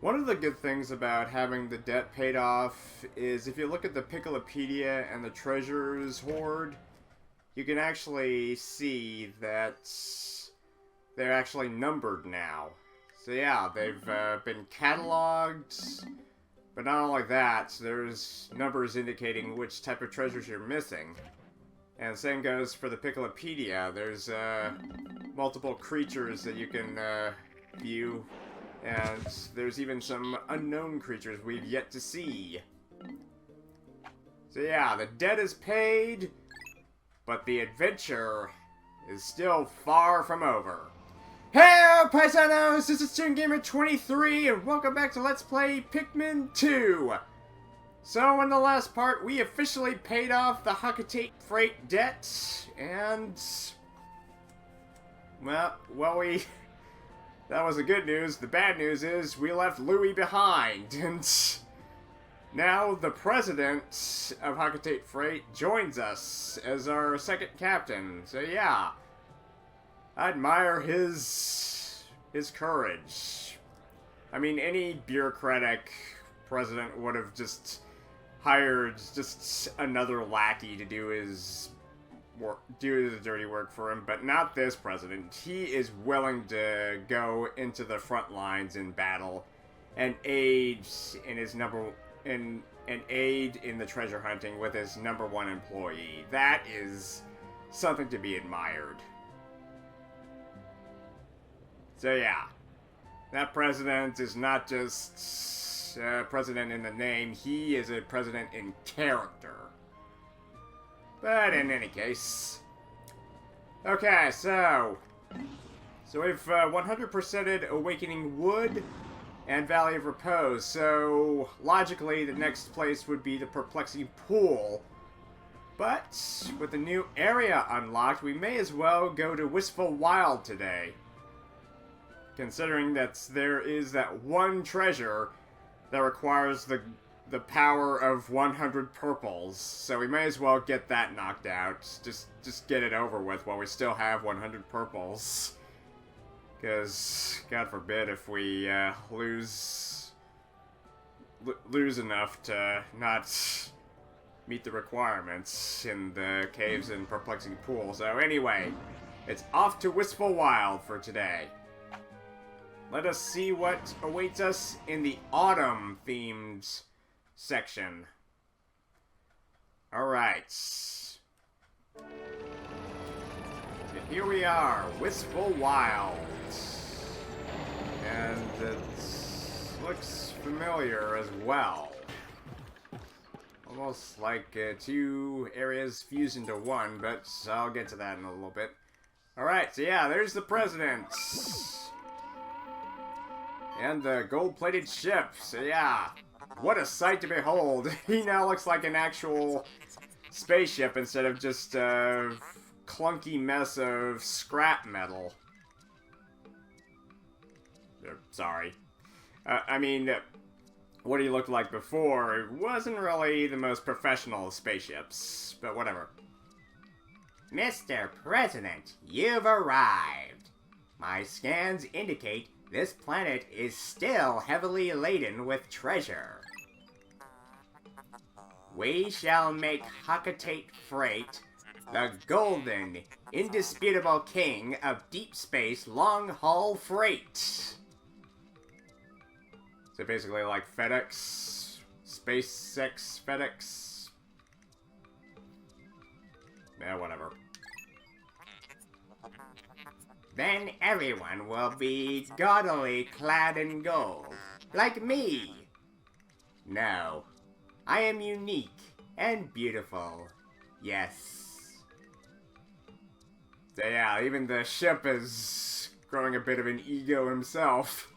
One of the good things about having the debt paid off is if you look at the Picklepedia and the Treasures Hoard, you can actually see that they're actually numbered now. So yeah, they've been cataloged, but not only that, there's numbers indicating which type of treasures you're missing. And the same goes for the Picklepedia. There's multiple creatures that you can view, and there's even some unknown creatures we've yet to see. So yeah, the debt is paid, but the adventure is still far from over. Hey, paisanos! This is ToonGamer23, and welcome back to Let's Play Pikmin 2! So, in the last part, we officially paid off the Hocotate Freight debt, and... Well, that was the good news. The bad news is, we left Louie behind, and... Now, the President of Hocotate Freight joins us as our second captain, so yeah. I admire his courage. I mean, any bureaucratic president would have just hired just another lackey to do his work, do his dirty work for him, but not this president. He is willing to go into the front lines in battle and aid in his aid in the treasure hunting with his #1 employee. That is something to be admired. So yeah, that president is not just president in the name, he is a president in character. But in any case, okay, so we've 100%ed Awakening Wood and Valley of Repose, so logically the next place would be the Perplexing Pool. But with the new area unlocked, we may as well go to Wistful Wild today. Considering that there is that one treasure that requires the power of 100 purples, so we may as well get that knocked out. Just get it over with while we still have 100 purples. Because, God forbid, if we lose enough to not meet the requirements in the caves and Perplexing Pool. So anyway, it's off to Wistful Wild for today. Let us see what awaits us in the autumn-themed section. Alright. So here we are, Wistful Wild. And it looks familiar as well. Almost like two areas fused into one, but I'll get to that in a little bit. Alright, so yeah, there's the president. And the gold-plated ship, so yeah, what a sight to behold. He now looks like an actual spaceship instead of just a clunky mess of scrap metal. Sorry. I mean, what he looked like before wasn't really the most professional of spaceships, but whatever. Mr. President, you've arrived. My scans indicate this planet is still heavily laden with treasure. We shall make Hocotate Freight the golden, indisputable king of deep space long-haul freight. So basically like FedEx, SpaceX FedEx. Yeah, whatever. Then everyone will be gaudily clad in gold, like me. No, I am unique and beautiful, yes. So yeah, even the ship is growing a bit of an ego himself.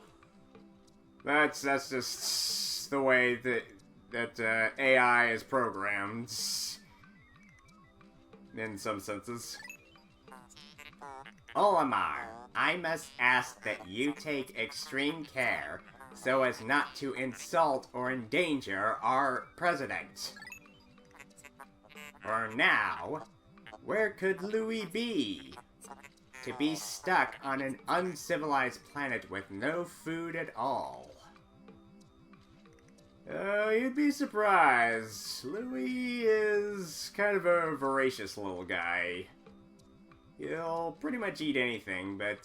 That's just the way that AI is programmed, in some senses. Olimar, I must ask that you take extreme care so as not to insult or endanger our president. For now, where could Louie be? To be stuck on an uncivilized planet with no food at all. You'd be surprised. Louie is kind of a voracious little guy. He'll pretty much eat anything, but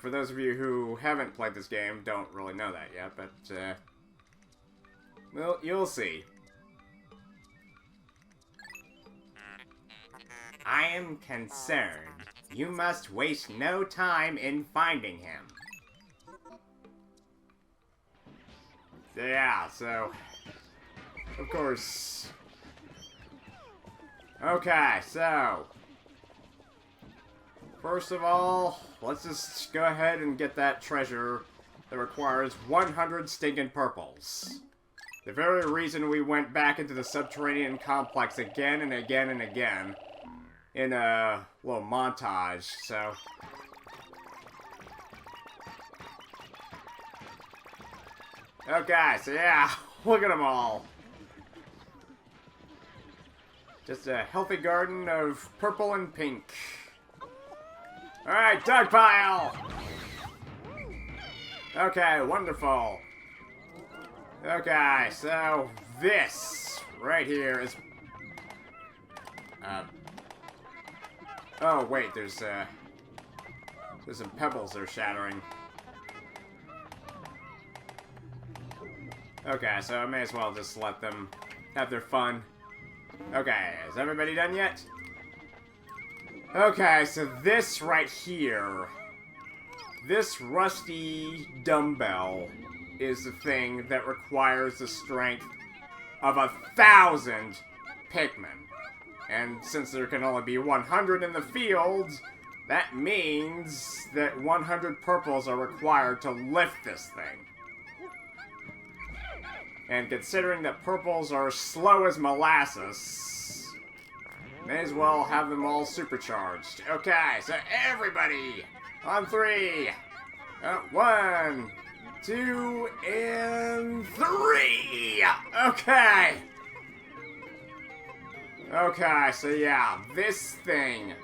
for those of you who haven't played this game, don't really know that yet, but, well, you'll see. I am concerned. You must waste no time in finding him. Yeah, so, of course. Okay, so, first of all, let's just go ahead and get that treasure that requires 100 stinking purples. The very reason we went back into the subterranean complex again and again and again in a little montage, so. Okay, so yeah, look at them all. Just a healthy garden of purple and pink. Alright, dog pile! Okay, wonderful. Okay, so this right here is... oh, wait, there's some pebbles that are shattering. Okay, so I may as well just let them have their fun. Okay, is everybody done yet? Okay, so this right here, this rusty dumbbell is the thing that requires the strength of 1,000 Pikmin. And since there can only be 100 in the field, that means that 100 purples are required to lift this thing. And considering that purples are slow as molasses, may as well have them all supercharged. Okay, so everybody, on 3. 1, 2, and 3! Okay! Okay, so yeah, this thing.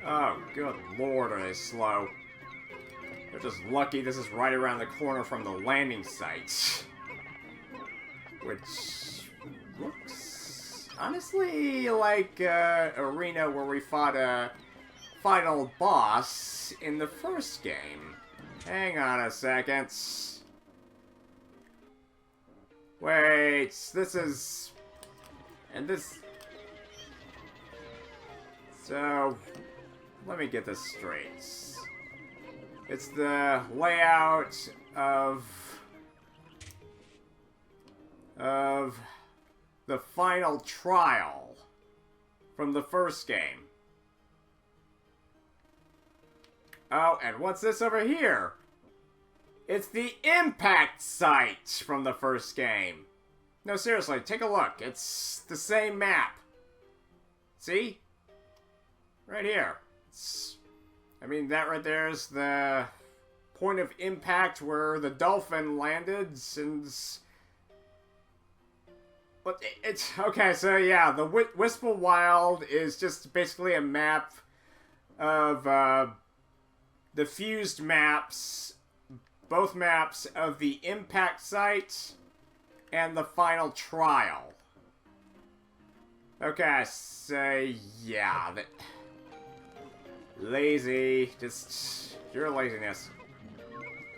Oh, good lord, are they slow. They're just lucky this is right around the corner from the landing site. Which looks, honestly, like an arena where we fought a final boss in the first game. Hang on a second. Wait, this is... and this... so, let me get this straight. It's the layout of the final trial from the first game. Oh, and what's this over here? It's the impact site from the first game. No, seriously, take a look. It's the same map. See? Right here. I mean, that right there is the point of impact where the dolphin landed, since... but it's... okay, so yeah, the Wistful Wild is just basically a map of the fused maps, both maps of the impact site and the final trial. Okay, so yeah, lazy, just pure laziness.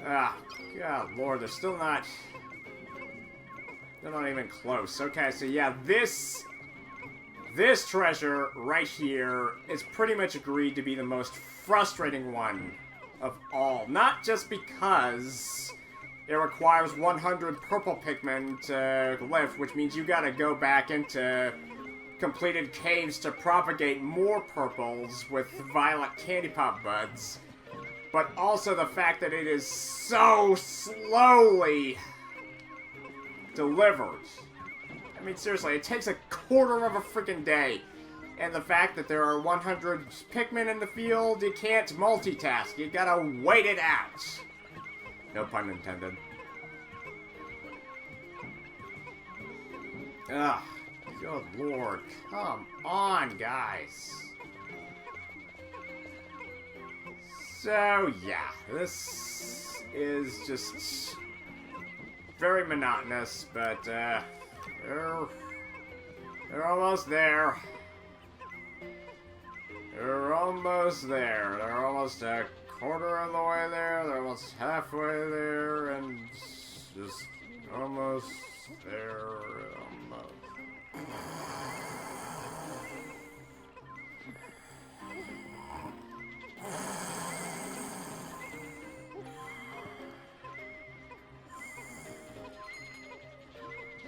Ah, god lord, they're still not... they're not even close. Okay, so yeah, this treasure right here is pretty much agreed to be the most frustrating one of all. Not just because it requires 100 purple Pikmin to lift, which means you gotta go back into completed caves to propagate more purples with violet candy pop buds, but also the fact that it is so slowly delivered. I mean, seriously, it takes a quarter of a freaking day. And the fact that there are 100 Pikmin in the field, you can't multitask. You gotta wait it out. No pun intended. Ugh. Good lord. Come on, guys. So, yeah. This is just very monotonous, but they're almost there. They're almost there. They're almost a quarter of the way there. They're almost halfway there, and just almost there. Almost.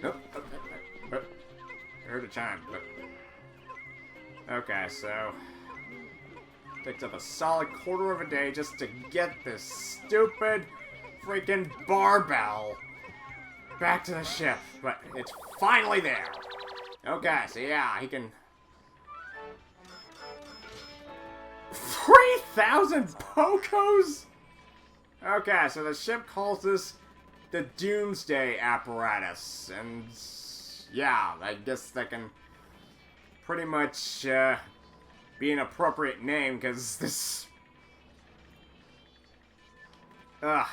Nope. I heard a chime, but okay, so picked up a solid quarter of a day just to get this stupid freaking barbell back to the ship, but it's finally there. Okay, so yeah, he can 3,000 Pokos? Okay, so the ship calls this the Doomsday Apparatus, and yeah, I guess that can pretty much be an appropriate name, because this... yeah,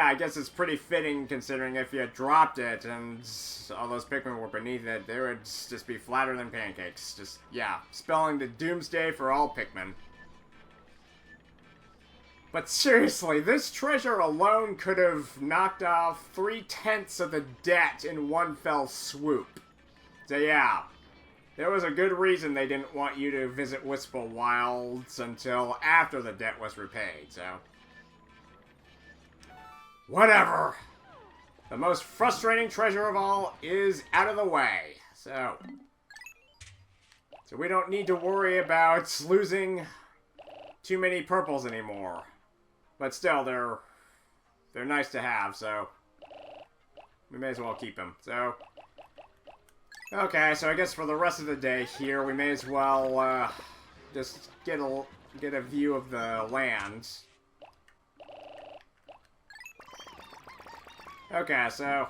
I guess it's pretty fitting, considering if you dropped it and all those Pikmin were beneath it, they would just be flatter than pancakes. Just, yeah, spelling the Doomsday for all Pikmin. But seriously, this treasure alone could have knocked off 3/10 of the debt in one fell swoop. So yeah, there was a good reason they didn't want you to visit Wistful Wilds until after the debt was repaid, so... whatever! The most frustrating treasure of all is out of the way, so we don't need to worry about losing too many purples anymore. But still, they're nice to have, so we may as well keep them. So, okay, so I guess for the rest of the day here, we may as well just get a view of the land. Okay, so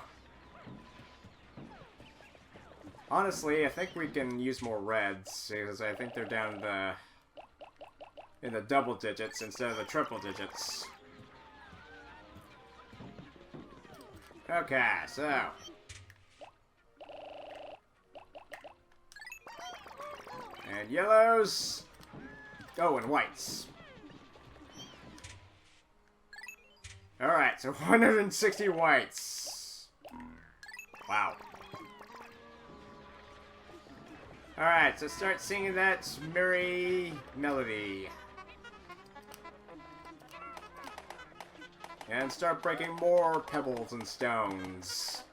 honestly, I think we can use more reds, because I think they're down in the double digits instead of the triple digits. Okay, so and yellows. Oh, and whites. Alright, so 160 whites. Wow. Alright, so start singing that merry melody. And start breaking more pebbles and stones.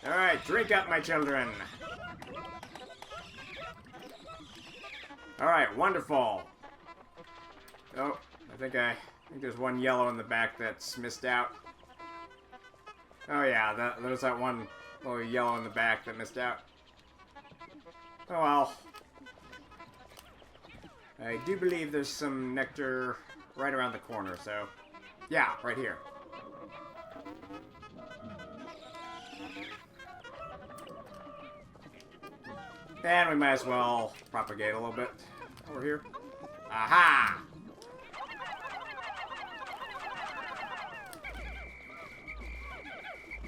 Alright, drink up, my children. Alright, wonderful. Oh, I think there's one yellow in the back that's missed out. Oh yeah, there's that one little yellow in the back that missed out. Oh well. I do believe there's some nectar right around the corner, so... yeah, right here. And we might as well propagate a little bit over here. Aha!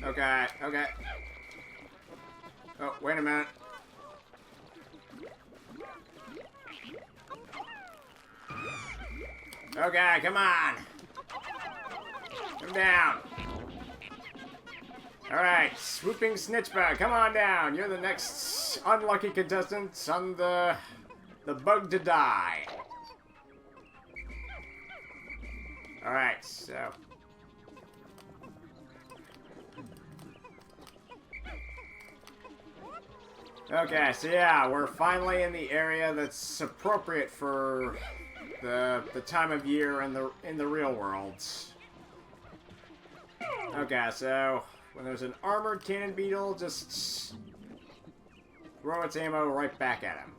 Okay, okay. Oh, wait a minute. Okay, come on. Come down. Alright, swooping snitchbug, come on down. You're the next unlucky contestant on the bug to die. Alright, so... okay, so yeah, we're finally in the area that's appropriate for the time of year in the real world. Okay, so when there's an armored cannon beetle, just throw its ammo right back at him.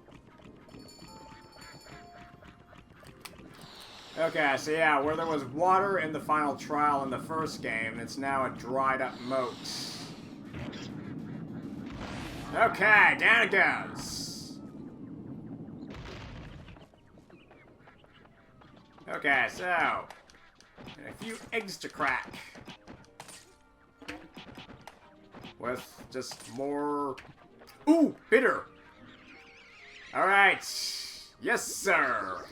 Okay, so yeah, where there was water in the final trial in the first game, it's now a dried up moat. Okay, down it goes. Okay, so... and a few eggs to crack. With just more... ooh, bitter! Alright. Yes, sir!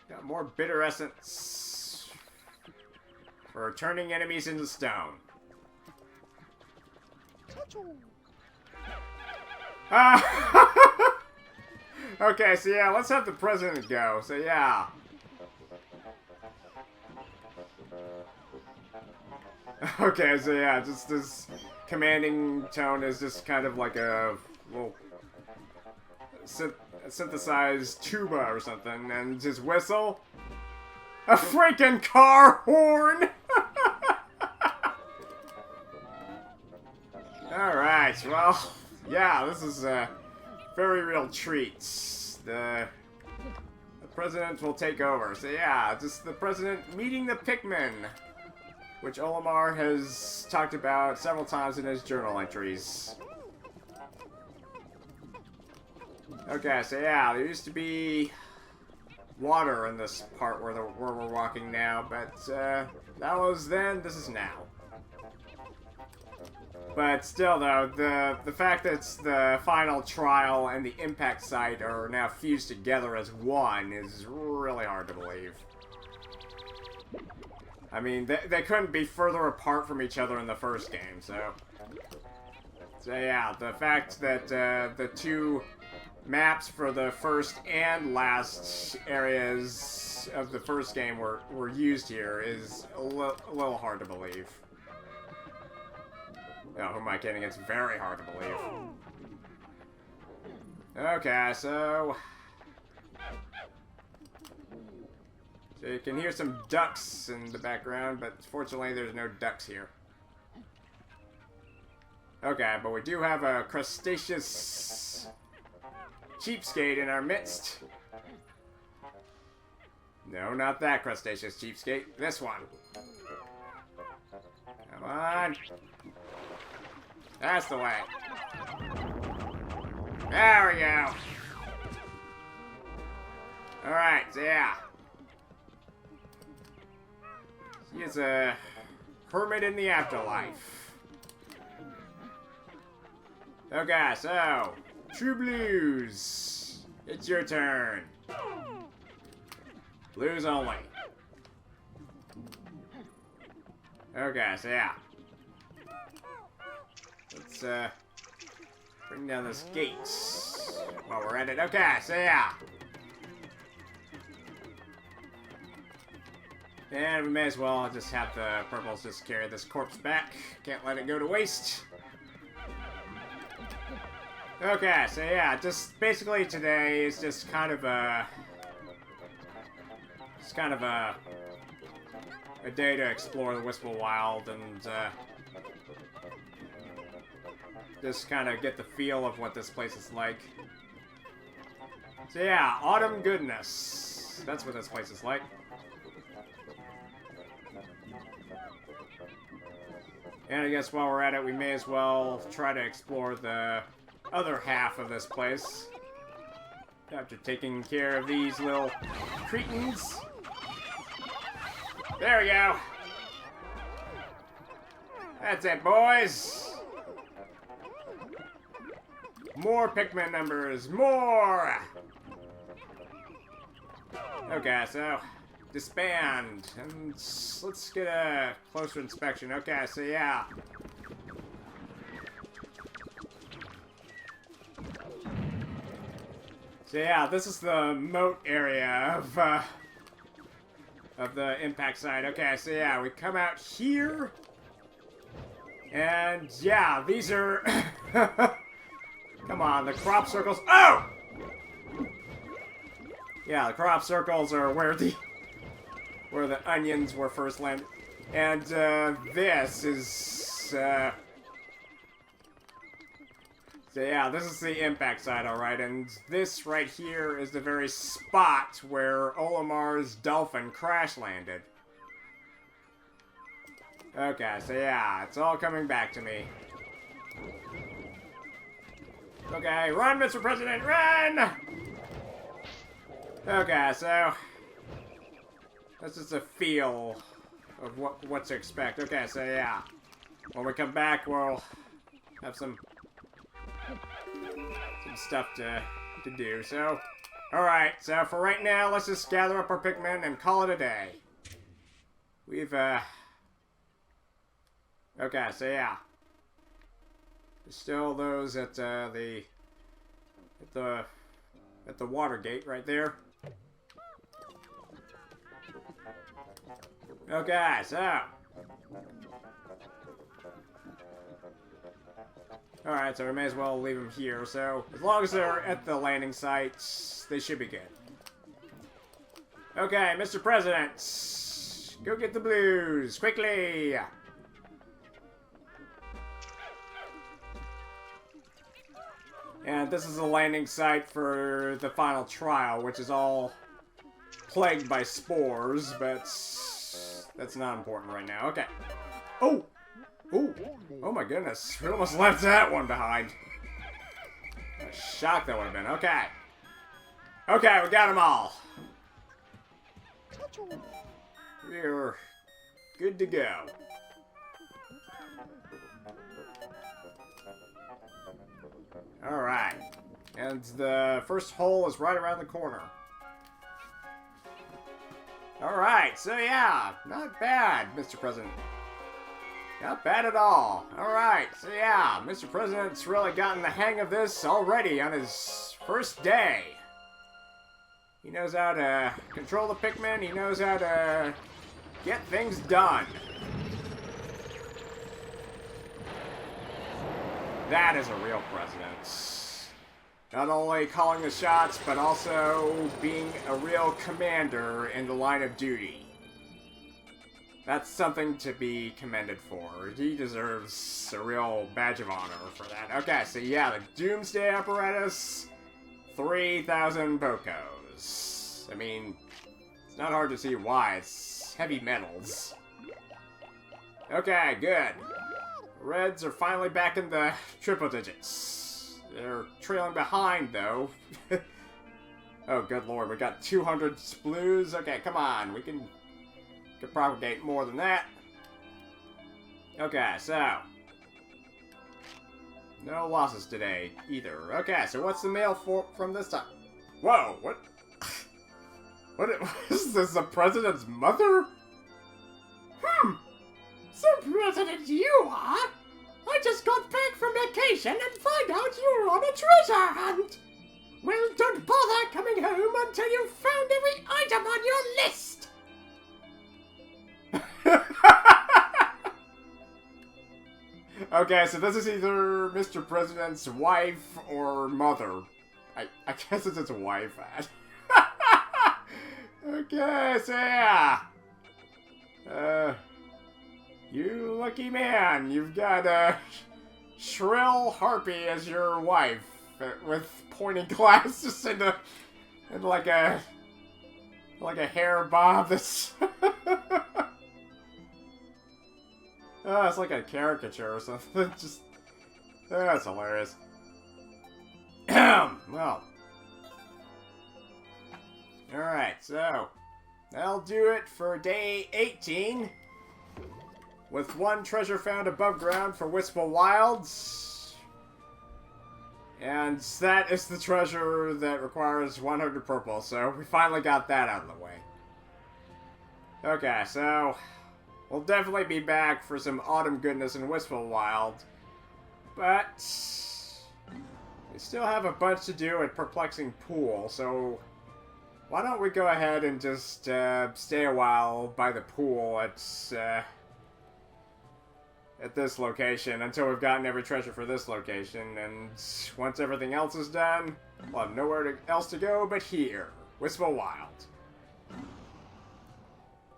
Got more bitter essence for turning enemies into stone. Okay, so yeah, let's have the president go. So yeah. Okay, so yeah, just this commanding tone is just kind of like a little synthesized tuba or something, and his whistle, a freaking car horn. All right, well, yeah, this is a very real treat. The president will take over. So yeah, just the president meeting the Pikmin, which Olimar has talked about several times in his journal entries. Okay, so yeah, there used to be water in this part where we're walking now, but that was then, this is now. But still, though, the fact that it's the final trial and the impact site are now fused together as one is really hard to believe. I mean, they couldn't be further apart from each other in the first game, so... So yeah, the fact that the two maps for the first and last areas of the first game were used here is a little hard to believe. Oh, who am I kidding? It's very hard to believe. Okay, so you can hear some ducks in the background, but fortunately there's no ducks here. Okay, but we do have a crustaceous cheapskate in our midst. No, not that crustaceous cheapskate. This one. Come on. That's the way. There we go. Alright, so yeah. He is a hermit in the afterlife. Okay, so True Blues. It's your turn. Blues only. Okay, so yeah. Let's bring down this gate while we're at it. Okay, so yeah. And we may as well just have the purples just carry this corpse back. Can't let it go to waste. Okay, so yeah, just basically today is just kind of a... it's kind of a day to explore the Wistful Wild and just kind of get the feel of what this place is like. So yeah, autumn goodness. That's what this place is like. And I guess while we're at it, we may as well try to explore the other half of this place. After taking care of these little cretins. There we go. That's it, boys. More Pikmin numbers. More! Okay, so disband. And let's get a closer inspection. Okay, so yeah. So yeah, this is the moat area of the impact site. Okay, so yeah, we come out here. And yeah, these are... come on, the crop circles... Oh! Yeah, the crop circles are where the onions were first landed. And this is... So yeah, this is the impact site, alright, and this right here is the very spot where Olimar's dolphin crash landed. Okay, so yeah, it's all coming back to me. Okay, run, Mr. President, run! Okay, so That's just a feel of what to expect. Okay, so yeah. When we come back, we'll have some stuff to do. So, alright, so for right now, let's just gather up our Pikmin and call it a day. We've, okay, so yeah. There's still those at the water gate right there. Okay, so. Alright, so we may as well leave them here. So, as long as they're at the landing sites, they should be good. Okay, Mr. President. Go get the blues, quickly! And this is the landing site for the final trial, which is all plagued by spores, but that's not important right now. Okay. Oh! Oh! Oh my goodness. We almost left that one behind. What a shock that would have been. Okay. Okay, we got them all. We're good to go. Alright. And the first hole is right around the corner. Alright, so yeah, not bad, Mr. President. Not bad at all. Alright, so yeah, Mr. President's really gotten the hang of this already on his first day. He knows how to control the Pikmin, he knows how to get things done. That is a real president. Not only calling the shots, but also being a real commander in the line of duty. That's something to be commended for. He deserves a real badge of honor for that. Okay, so yeah, the Doomsday Apparatus, 3,000 Pokos. I mean, it's not hard to see why. It's heavy metals. Okay, good. Reds are finally back in the triple digits. They're trailing behind, though. Oh, good lord, we got 200 blues. Okay, come on, we can propagate more than that. Okay, so. No losses today, either. Okay, so what's the mail from this time? Whoa, what? What is this, the president's mother? So President you are? I just got back from vacation and find out you're on a treasure hunt. Well, don't bother coming home until you've found every item on your list. Okay, so this is either Mr. President's wife or mother. I guess it's his wife. Okay, so yeah. You lucky man. You've got a shrill harpy as your wife with pointing glasses and like a hair bob that's oh, it's like a caricature or something. Just that's hilarious. Well, alright, so that'll do it for day 18. With one treasure found above ground for Wistful Wilds. And that is the treasure that requires 100 purple, so we finally got that out of the way. Okay, so we'll definitely be back for some autumn goodness in Wistful Wild. But we still have a bunch to do at Perplexing Pool, so why don't we go ahead and just stay a while by the pool at this location until we've gotten every treasure for this location, and once everything else is done, we'll have nowhere else to go but here, Wistful Wild.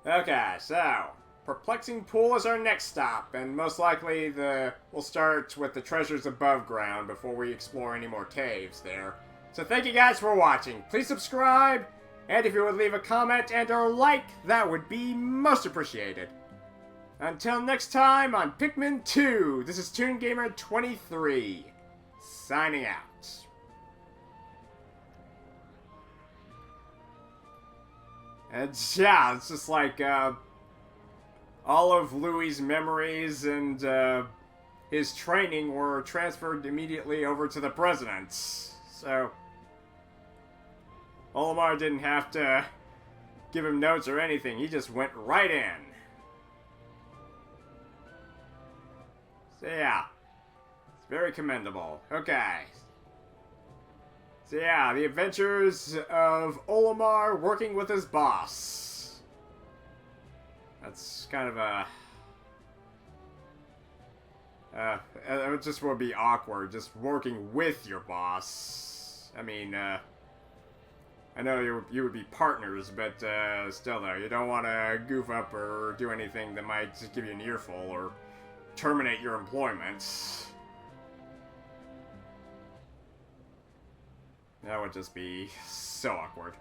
Okay, so Perplexing Pool is our next stop, and most likely we'll start with the treasures above ground before we explore any more caves there. So thank you guys for watching. Please subscribe, and if you would leave a comment and or like, that would be most appreciated. Until next time on Pikmin 2, this is ToonGamer23, signing out. And yeah, it's just like, all of Louie's memories and, his training were transferred immediately over to the president. So, Olimar didn't have to give him notes or anything. He just went right in. So yeah, it's very commendable. Okay. So yeah, the adventures of Olimar working with his boss. That's kind of a... it just would be awkward, just working with your boss. I mean, I know you would be partners, but still though, you don't want to goof up or do anything that might just give you an earful or terminate your employment. That would just be so awkward.